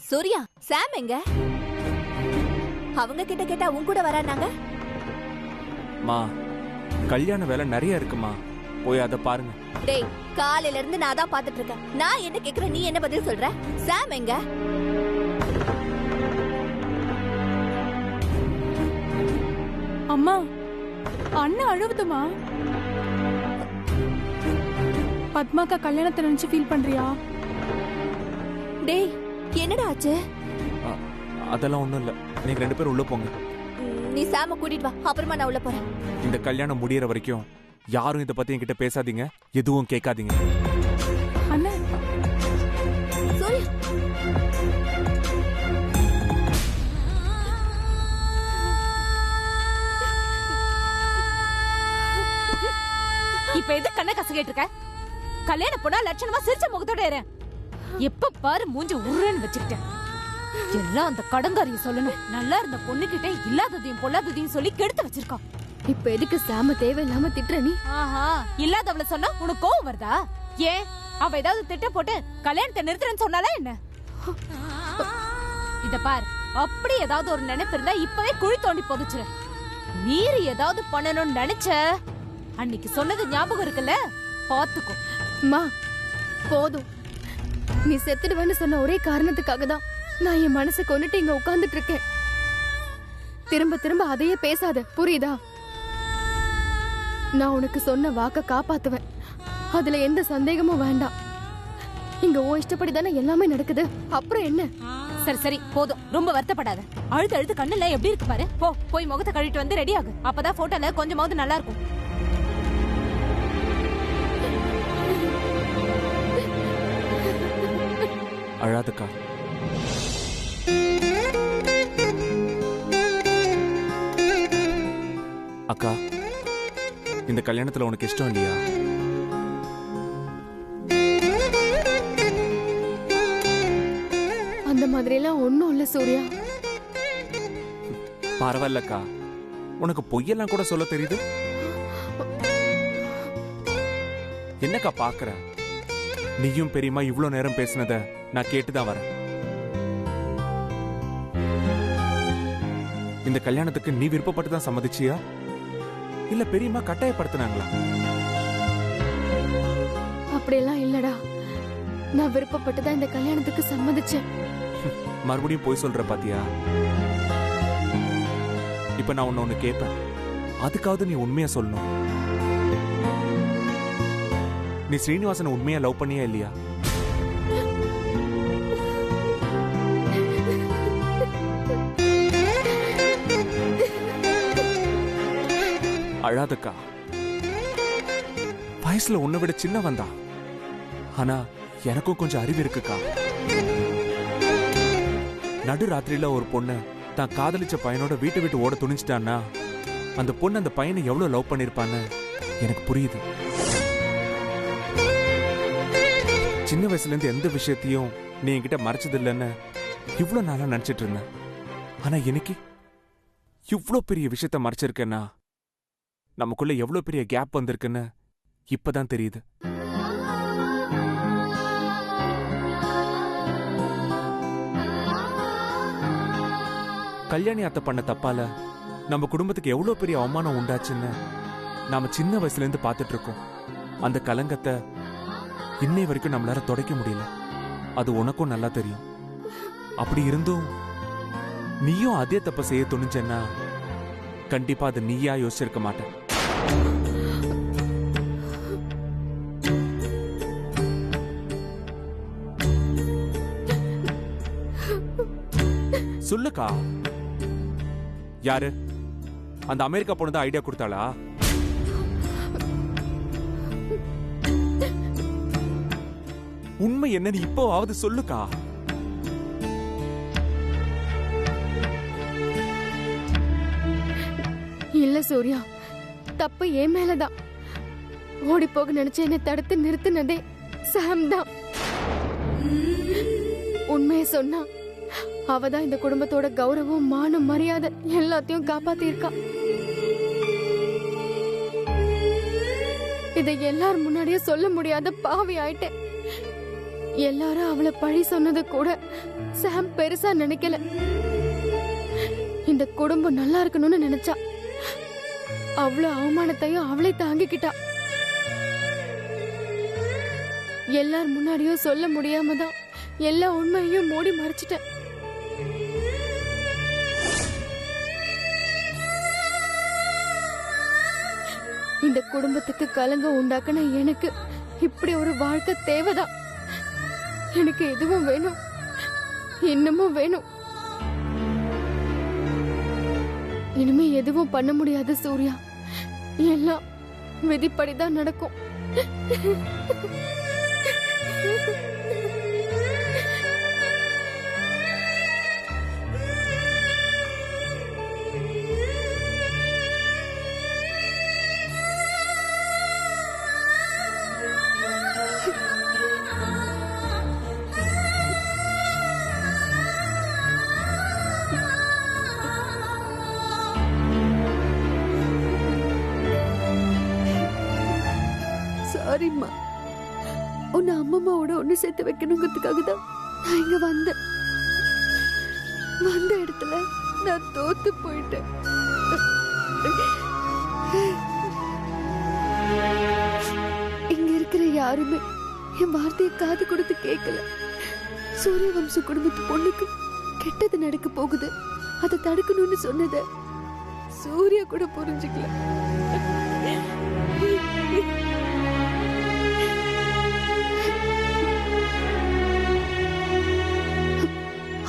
சூர்யா, சாம் எங்க? அவங்க கிட்ட கேட்டா உன் கூட வரானாங்க. மா, கல்யாண வேலை நிறைய இருக்குமா, போய் அத பாருங்க. டேய், காலையில இருந்து நான் தான் பாத்துட்டு இருக்கேன். நான் என்ன கேக்குறேன், நீ என்ன பதில் சொல்ற? சாம் எங்க? அம்மா, அண்ணா அழுவுதுமா. பத்மாக்கா கல்யாணத்தை நினைச்சு ஃபீல் பண்றியா? டேய், என்னடா ஆச்சு? அதெல்லாம் ஒண்ணும் இல்ல, நீங்க 2 பேரும் உள்ள போங்க. நீ சாம கூட்டிட்டு வா, அப்புறமா நான் உள்ள போறேன். இந்த கல்யாணம் முடியற வரைக்கும் யாரும் இத பத்தி என்கிட்ட பேசாதீங்க, எதுவும் கேட்காதீங்க. அண்ணா, சூர்யா, இப்ப எது கண்ண கசகிட்டு இருக்க? கல்யாணம் போனா லட்சணமா சிரிச்ச முகத்தோட இரு. எப்ப பாரு மூஞ்சி உருன்னு வச்சுக்கிட்டேன். எல்லாம் அந்த கடங்காரிய சொல்லணும். நல்லா இருந்த பொண்ணுகிட்ட இல்லாததையும் பொல்லாததையும் சொல்லி கெடுத்து வச்சிருக்கா. இப்ப எதுக்கு சாம தேவையில்லாம திட்டுற நீ? ஆஹா, இல்லாதவள சொன்னா உனக்கு கோவம் வருதா? ஏன் அவ ஏதாவது திட்ட போட்டு கல்யாணத்தை நிறுத்துறேன்னு சொன்னாலே என்ன? இத பார், அப்படி ஏதாவது ஒரு நினைப்பு இருந்தா இப்பவே குழி தோண்டி புதைச்சிரு. மீறி ஏதாவது பண்ணணும்னு நினைச்ச, அன்னைக்கு சொன்னது ஞாபகம் இருக்குல்ல, பாத்துக்கோ. மா, போதும். நீ செத்துடுவேன்னு சொன்ன ஒரே காரணத்துக்காக தான் நான் என் மனசை கொண்டுட்டு இங்க உட்கார்ந்துட்டு இருக்கேன். திரும்ப திரும்ப அதையே பேசாத, புரியுதா? நான் உனக்கு சொன்ன வாக்க காப்பாத்துவேன், அதுல எந்த சந்தேகமும் வேண்டாம். இங்க ஓ இஷ்டப்படி தானே எல்லாமே நடக்குது, அப்புறம் என்ன? சரி சரி, போதும், ரொம்ப வருத்தப்படாத. அழுது அழுது கண்ணுல எப்படி இருக்கு பாரு. போய் முகத்தை கழுவிட்டு வந்து ரெடி ஆகு. அப்பதான் போட்டோல கொஞ்சமாவது நல்லா இருக்கும். அழாதக்கா. அக்கா, இந்த கல்யாணத்துல உனக்கு இஷ்டம் இல்லையா? அந்த மாதிரி எல்லாம் ஒண்ணும் இல்ல சூர்யா. பரவாயில்லக்கா, உனக்கு பொய்யெல்லாம் கூட சொல்ல தெரியுது. என்னக்கா பாக்குற? நீயும் பெரியமா இவ்ளோ நேரம் பேசினத நான் கேட்டுதான் வரேன். இந்த கல்யாணத்துக்கு நீ விருப்பப்பட்டு தான் சம்மதிச்சியா, இல்ல பெரியமா கட்டாயப்படுத்தினாங்களா? அப்படியெல்லாம் இல்லடா, நான் விருப்பப்பட்டுதான் இந்த கல்யாணத்துக்கு சம்மதிச்சேன். மறுபடியும் போய் சொல்ற பாத்தியா? இப்ப நான் உன்ன ஒண்ணு கேட்பேன், அதுக்காவது நீ உண்மையா சொல்லணும். நீ ஸ்ரீனிவாசனை உண்மையா லவ் பண்ணியா இல்லையா? அழாதக்கா, வயசுல உன்னை விட சின்னவன் தான், ஆனா எனக்கும் கொஞ்சம் அறிவு இருக்குக்கா. நடு ராத்திரியில ஒரு பொண்ணு தான் காதலிச்ச பையனோட வீட்டை விட்டு ஓட துணிஞ்சிட்டான்னா அந்த பொண்ணு அந்த பையனை எவ்வளவு லவ் பண்ணிருப்பான்னு எனக்கு புரியுது. சின்ன வயசுல இருந்து எந்த விஷயத்தையும் நீ என்கிட்ட மறைச்சது இல்லைன்னு இவ்வளவு நாளா நினைச்சிட்டு இருந்தேன். ஆனா இன்னைக்கு இவ்வளோ பெரிய விஷயத்த மறைச்சிருக்கேன்னா நமக்குள்ள எவ்வளவு பெரிய கேப் வந்திருக்குன்னு இப்பதான் தெரியுது. கல்யாணி அத்தை பண்ண தப்பால நம்ம குடும்பத்துக்கு எவ்வளவு பெரிய அவமானம் உண்டாச்சுன்னு நாம சின்ன வயசுல இருந்து பார்த்துட்டு இருக்கோம். அந்த கலங்கத்தை இன்னை வரைக்கும் நம்மளால துடைக்க முடியல. அது உனக்கும் நல்லா தெரியும். அப்படி இருந்தும் நீயும் அதே தப்ப செய்ய துணிஞ்சேன்னா கண்டிப்பா அது நீயா யோசிச்சிருக்க மாட்ட. சொல்லுக்கா, யாரு அந்த அமெரிக்கா பொண்ணு ஐடியா கொடுத்தாளா? உண்மை என்னன்னு இப்போவாவது சொல்லுக்கா. இல்ல சூர்யா, தப்பு என் மேலதான். ஓடி போக நினைச்ச என்னை தடுத்து நிறுத்தினதே சாம் தான். உண்மையை சொன்னா அவதான் இந்த குடும்பத்தோட கௌரவம், மானம், மரியாதை எல்லாத்தையும் காப்பாத்தி இருக்கா. இதை எல்லாரும் முன்னாடியே சொல்ல முடியாத பாவி ஆயிட்டேன். எல்லாரும் அவளை பழி சொன்னது கூட சாம் பெருசா நினைக்கல. இந்த குடும்பம் நல்லா இருக்கணும்னு நினைச்சா. அவ்வளவு அவமானத்தையும் அவளே தாங்கிக்கிட்டா. எல்லார் முன்னாடியும் சொல்ல முடியாம தான் எல்லா உண்மையையும் மூடி மறைச்சிட்டேன். இந்த குடும்பத்துக்கு கலங்கம் உண்டாக்குன எனக்கு இப்படி ஒரு வாழ்க்கை தேவைதான். எனக்கு எதுவும் வேணும், இன்னமும் வேணும். இனிமே எதுவும் பண்ண முடியாது சூர்யா. எல்லாம் விதிப்படிதான் நடக்கும். சாரிம்மா, உன்னை அம்மம்மாவோட ஒண்ணு சேர்த்து வைக்கணுங்கிறதுக்காக தான் நான் இங்க வந்தேன். வந்த இடத்துல நான் தோத்து போயிட்டேன். இங்க இருக்கிற யாருமே என் வார்த்தையை காது கொடுத்து கேட்கல. சூரியவம்ச குடும்பத்து பொண்ணுக்கு கெட்டது நடக்க போகுது, அதை தடுக்கணும்னு சொன்னத சூர்யா கூட புரிஞ்சுக்கல.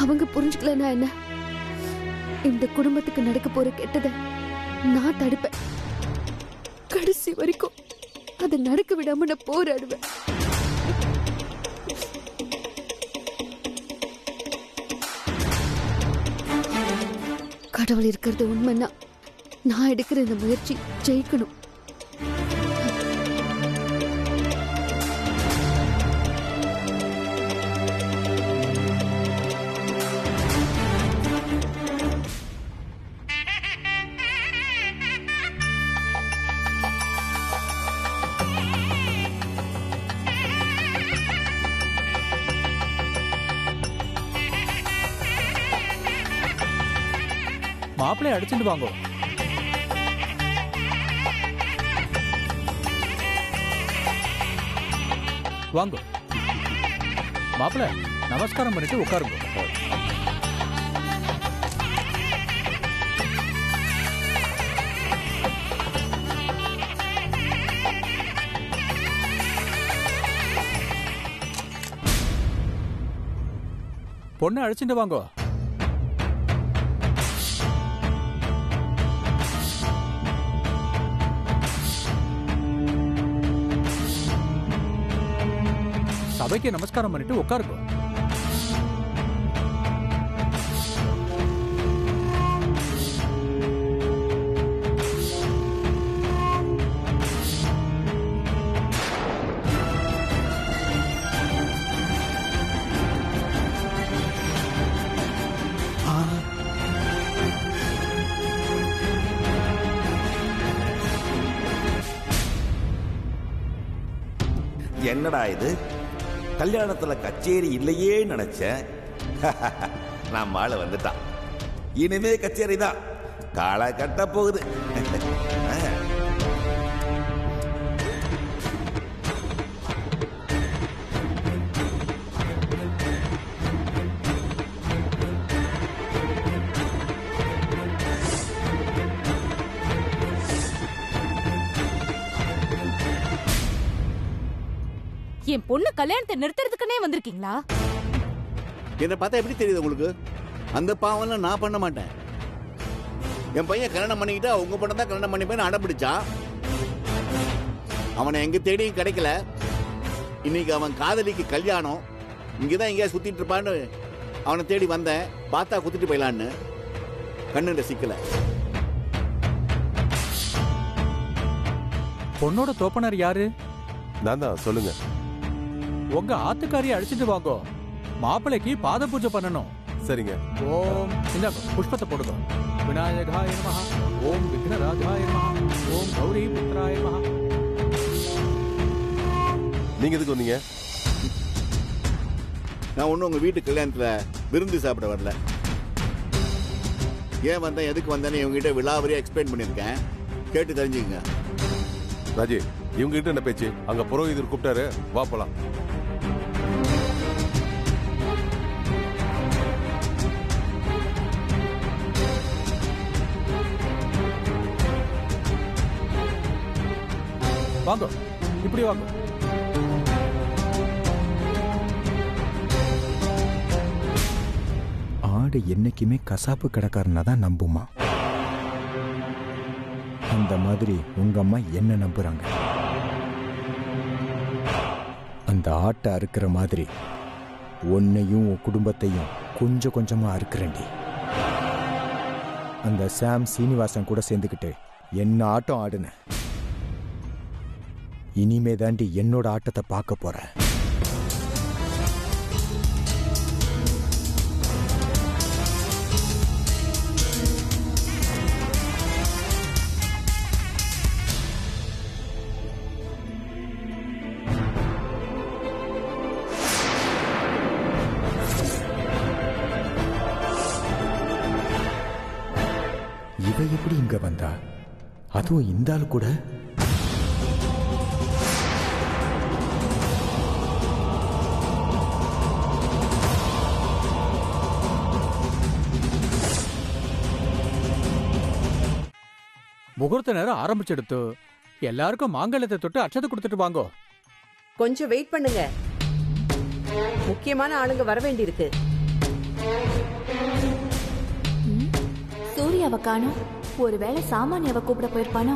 அவங்க புரிஞ்சுக்கலன்னா என்ன? இந்த குடும்பத்துக்கு நடக்க போற கெட்டதை நான் தடுப்பேன். கடைசி வரைக்கும் அதை நடக்க விடாம நான் போராடுவேன். கடவுள் இருக்கிறது உண்மைன்னா நான் எடுக்கிற இந்த முயற்சி ஜெயிக்கணும். மாப்பிள்ளைய அடிச்சுட்டு வாங்க. வாங்க மாப்பிள்ளை, நமஸ்காரம் பண்ணிட்டு உட்காருங்க. பொண்ணை அழைச்சிட்டு வாங்க. சபைக்கு நமஸ்காரம் பண்ணிட்டு உட்காருங்க. என்னடா இது, கல்யாணத்துல கச்சேரி இல்லையே நினைச்சேன். நான் மாலை வந்துட்டான். இனிமே கச்சேரி தான், காளை கட்ட போகுது. என் பொண்ணு கல்யாணத்தை நிறுத்துறதுக்குன்னே வந்திருக்கீங்களா? என்ன பார்த்தா எப்படி தெரியுது உங்களுக்கு? அந்த பாவம்லாம் நான் பண்ண மாட்டேன். என் பையன் கல்யாணம் பண்ணிக்கிட்டா உங்க பொண்ணை தான் கல்யாணம் பண்ணிப்பேன்னு அடம்பிடிச்சான். அவனை எங்க தேடியும் கிடைக்கல. இன்னைக்கு அவன் காதலிக்கு கல்யாணம், இங்கதான் எங்கேயா சுத்திட்டு இருப்பான்னு அவனை தேடி வந்தேன். பார்த்தா குத்திட்டு போயிடலான்னு கண்ணுன்ற சிக்கல. பொண்ணோட தோப்பனர் யாரு? நான் தான், சொல்லுங்க. உங்க ஆத்துக்காரியை அழைச்சிட்டு வாங்க. மாப்பிள்ளைக்கு பாத பூஜை பண்ணணும். சரிங்க. ஓம் இந்த புஷ்பத்தை போடுங்க. விநாயகாய நமஹ, ஓம் விக்னராஜாய நமஹ, ஓம் கௌரி புத்ராய நமஹ. நீங்க எதுக்கு வந்தீங்க? நான் ஒன்றும் உங்க வீட்டு கல்யாணத்துல விருந்து சாப்பிட வரல. ஏன் வந்தேன் எதுக்கு வந்தேன்னு இவங்ககிட்ட விலாவரியா எக்ஸ்பிளைன் பண்ணியிருக்கேன். கேட்டு தெரிஞ்சுக்கங்க. ராஜி, இவங்க கிட்ட என்ன பேச்சு? அங்க புரோகிதர் கூப்பிட்டாரு, வா போலாம். வாங்க, இப்படி வாங்க. ஆடு என்னைக்குமே கசாப்பு கடைக்காரனா தான் நம்புமா. அந்த மாதிரி உங்க அம்மா என்ன நம்புறாங்க. அந்த ஆட்டை அறுக்கிற மாதிரி உன்னையும் உன் குடும்பத்தையும் கொஞ்சம் கொஞ்சமா அறுக்கிறேன்டி. அந்த சாம் சீனிவாசன் கூட சேர்ந்துக்கிட்டு என்ன ஆட்டம் ஆடுன. இனிமே தாண்டி என்னோட ஆட்டத்தை பார்க்க போற. இவ எப்படி இங்க வந்தா? அதுவும் இந்த ஆள் கூட. முகூர்த்த நேரம் ஆரம்பிச்செடுத்து எல்லாருக்கும் மாங்கல்யத்தை தொட்டு அட்சத்தை கொடுத்துட்டு வாங்கோ. கொஞ்சம் வெயிட் பண்ணுங்க, முக்கியமான ஆளுங்க வர வேண்டியிருக்கு. சூர்யாவை காணோம். ஒருவேளை சாமானியாவை கூப்பிட போயிருப்பானோ?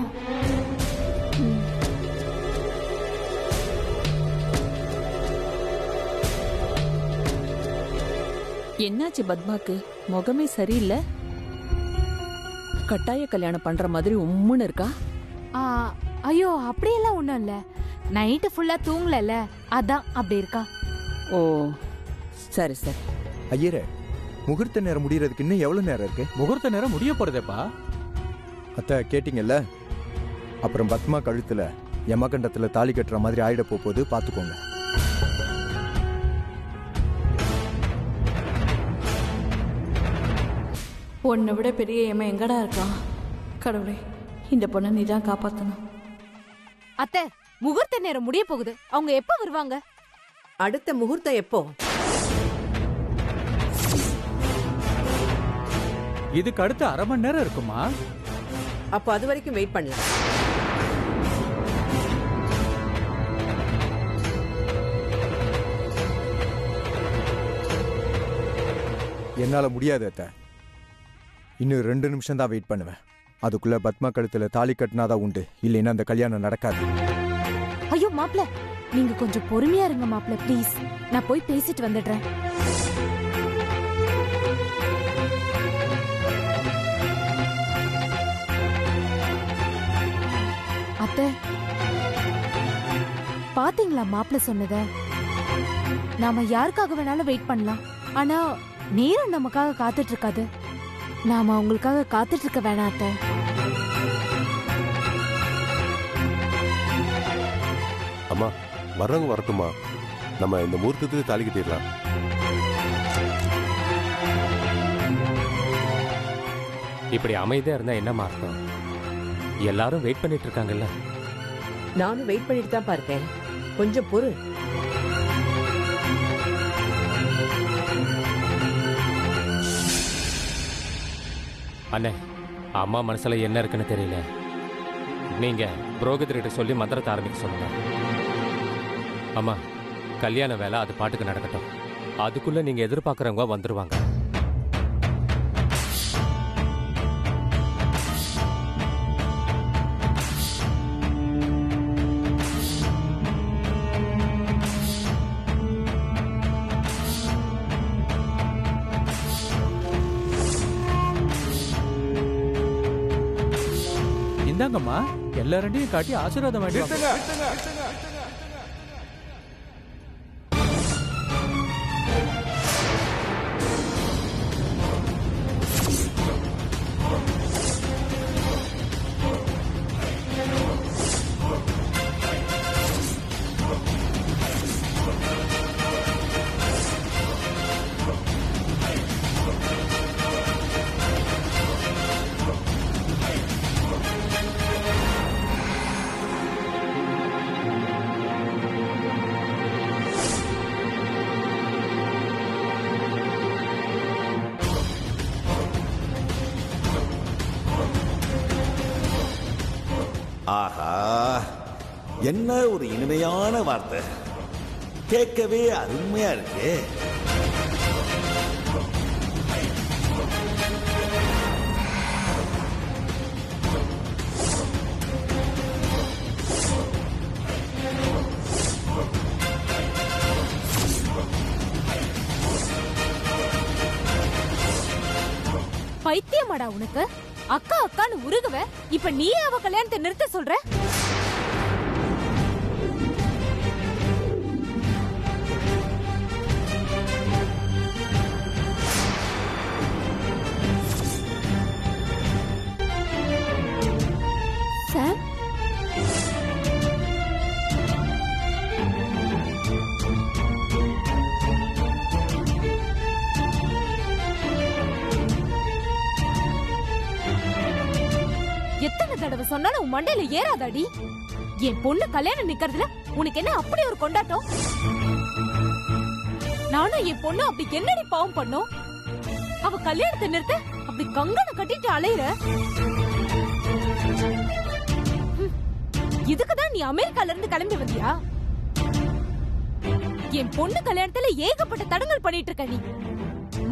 என்னாச்சு பத்மாக்கு? முகமே சரியில்லை. கட்டாய கல்யாணம் பண்ற மாதிரி உம்முன்னு இருக்கா. ஐயோ அப்படியெல்லாம் ஒண்ணும் இல்ல. நைட்டு ஃபுல்லா தூங்கல, அதான் அப்படி இருக்கா. ஓ சரி சரி. ஐயரே, முகூர்த்த நேரம் முடியறதுக்கு இன்னும் எவ்வளவு நேரம் இருக்கு? முகூர்த்த நேரம் முடிய போறதேப்பா. அத்தை கேட்டீங்கல்ல? அப்புறம் பத்மா கழுத்துல யமகண்டத்துல தாலி கட்டுற மாதிரி ஆயிட போகுது, பாத்துக்கோங்க. உன்னை விட பெரிய ஏமா எங்கடா இருக்கான்? கடவுளே, இந்த பொண்ணை நீதான் காப்பாத்தணும். அத்தை, முகூர்த்த நேரம் முடிய போகுது. அவங்க எப்ப வருவாங்க? அடுத்த முகூர்த்தம் எப்போ? இதுக்கு அடுத்து அரை மணி நேரம் இருக்குமா? அப்போ அது வரைக்கும் வெயிட் பண்ணலாம். என்னால முடியாது அத்தை. இன்னும் 2 நிமிஷம் தான் வெயிட் பண்ணுவேன். அதுக்குள்ள பத்மா கழுத்துல தாலி கட்டினாதான் உண்டு, இல்லைன்னா அந்த கல்யாணம் நடக்காது. ஐயோ மாப்ள, நீங்க கொஞ்சம் பொறுமையா இருங்க மாப்ள, ப்ளீஸ். நான் போய் பேசிட்டு வந்துடுறேன். அத்தை, பாத்தீங்களா மாப்ள சொன்னத? நாம யாருக்காக வேணாலும் வெயிட் பண்ணலாம், ஆனா நேரம் நமக்காக காத்துட்டு இருக்காது. நாம அவங்களுக்காக காத்துட்டு இருக்க வேணாம் அத்தை. அம்மா, வர்றவங்க வரட்டுமா? நம்ம இந்த முகூர்த்தத்துக்கு தாலி கட்டிடலாம். இப்படி அமைதியா இருந்தா என்னமா அர்த்தம்? எல்லாரும் வெயிட் பண்ணிட்டு இருக்காங்கல்ல. நானும் வெயிட் பண்ணிட்டு தான் இருக்கேன். கொஞ்சம் பொறு. அண்ணே, அம்மா மனசுல என்ன இருக்குன்னு தெரியல. நீங்க புரோகிதர்கிட்ட சொல்லி மந்திரத்தை ஆரம்பிக்க சொல்லுங்க. அம்மா, கல்யாண வேலை அது பாட்டுக்கு நடக்கட்டும். அதுக்குள்ள நீங்க எதிர்பார்க்கறவங்க வந்துருவாங்க. இந்தாங்கம்மா, எல்லாரையும் காட்டி ஆசீர்வாதம் வேண்டிய. ஆஹா, என்ன ஒரு இனிமையான வார்த்தை, கேட்கவே அருமையா இருக்கு. பைத்தியமாடா உனக்கு? அக்கா அக்கான்னு உருகுவ, இப்ப நீயே அவ கல்யாணத்தை நிறுத்த சொல்ற? சாம், எத்தனை தடவை சொன்னாலும் உன் மண்டையில ஏறாதாடி? என் பொண்ணு கல்யாணம் நிக்கிறதுல உனக்கு என்ன அப்படி ஒரு கொண்டாட்டம்? நானும் என் பொண்ணு அப்படி என்னடி பாவம் பண்ணோம்? அவ கல்யாணத்தை நிறுத்த அப்படி கங்கணம் கட்டிட்டு அலையிற. இதுக்குதான் நீ அமெரிக்கால இருந்து கிளம்பி வந்தியா? என் பொண்ணு கல்யாணத்துல ஏகப்பட்ட தடங்கல் பண்ணிட்டு இருக்க நீ.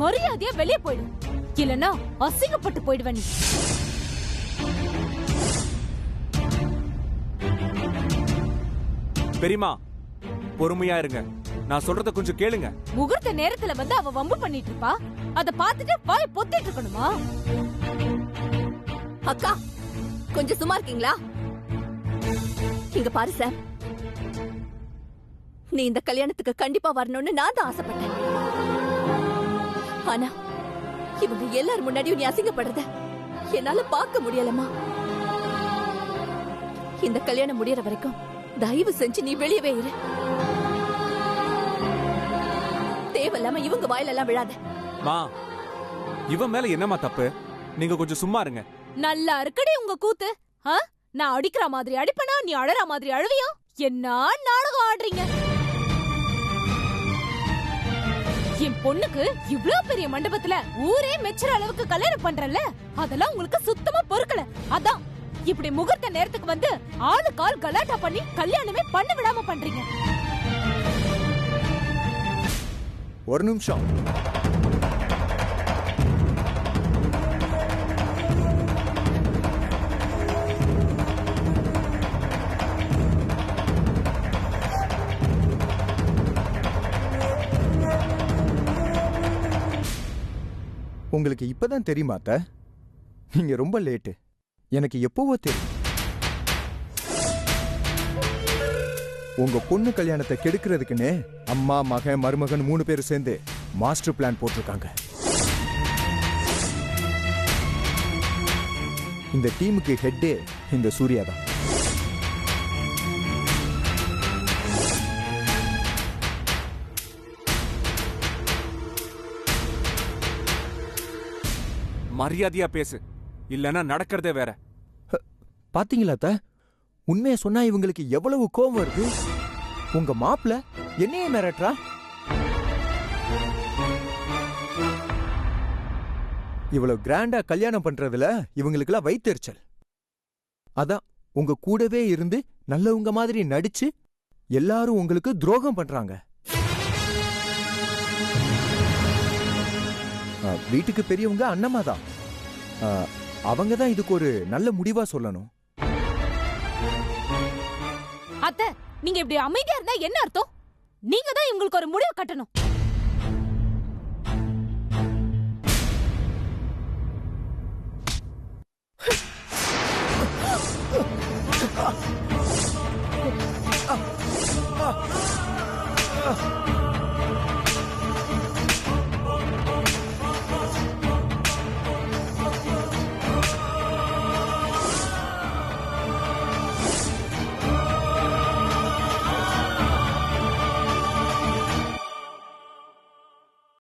மரியாதையா வெளியே போயிடு, இல்லன்னா அசிங்கப்பட்டு போயிடுவ நீ. பெரியமா, பொறுமையா இருங்க, நான் சொல்றத கொஞ்சம் கேளுங்க. முகூர்த்த நேரத்துல வந்து அவ வம்பு பண்ணிட்டு இருப்பா, அத பாத்துட்டு வாய் பொத்திட்டு இருக்கணுமா? அக்கா கொஞ்சம் சும்மா இருக்கீங்களா? இங்க பாரு சார், நீ இந்த கல்யாணத்துக்கு கண்டிப்பா வரணும்னு நான் தான் ஆசைப்பட்டேன். ஆனா இவங்க எல்லாரும் முன்னாடியும் நீ அசிங்கப்படுறத என்னால பார்க்க முடியலமா. இந்த கல்யாணம் முடியற வரைக்கும் தயவு செஞ்சு நீ வெளியவே இரு. தேவையில்லாம இவங்க வாயிலெல்லாம் விழாத. மா, இவன் மேல என்னமா தப்பு? நீங்க கொஞ்சம் சும்மா இருங்க. நல்லா இருக்கடி உங்க கூத்து. நான் அடிக்கிற மாதிரி அடிப்பனா, நீ அழற மாதிரி அழுவியா? என்ன நாடகம் ஆடுறீங்க? என் பொண்ணுக்கு இவ்ளோ பெரிய மண்டபத்துல ஊரே மெச்சுற அளவுக்கு கல்யாணம் பண்றல, அதெல்லாம் உங்களுக்கு சுத்தமா பொறுக்கல. அதான் இப்படி முகூர்த்த நேரத்துக்கு வந்து ஆளு கால் கலாட்டா பண்ணி கல்யாணமே பண்ண விடாம பண்றீங்க. ஒரு நிமிஷம். உங்களுக்கு இப்பதான் தெரியுமா அத்தை? நீங்க ரொம்ப லேட்டு. எனக்கு எப்பவோ தெரியும். உங்க பொண்ணு கல்யாணத்தை கெடுக்கிறதுக்குன்னு அம்மா, மகன், மருமகன் 3 பேரும் சேர்ந்து மாஸ்டர் பிளான் போட்டிருக்காங்க. இந்த டீமுக்கு ஹெட்டே இந்த சூர்யா தான். மரியாதையா பேசு, இல்லன்னா நடக்கிறதே வேற. பாத்தீங்களா அத்தை? உண்மையை சொன்னா இவங்களுக்கு எவ்வளவு கோபம் வருது. உங்க மாப்பிள்ள என்னையே மிரட்டுறா. இவ்வளவு கிராண்டா கல்யாணம் பண்றதுல இவங்களுக்கெல்லாம் வயித்தெரிச்சல். அதான் உங்க கூடவே இருந்து நல்லவங்க மாதிரி நடிச்சு எல்லாரும் உங்களுக்கு துரோகம் பண்றாங்க. வீட்டுக்கு பெரியவங்க அண்ணம்மா தான். அவங்க தான் இதுக்கு ஒரு நல்ல முடிவா சொல்லணும். அத்தை, நீங்க இப்படி அமைதியா இருந்தா என்ன அர்த்தம்? நீங்க தான் இவங்களுக்கு ஒரு முடிவு கட்டணும்.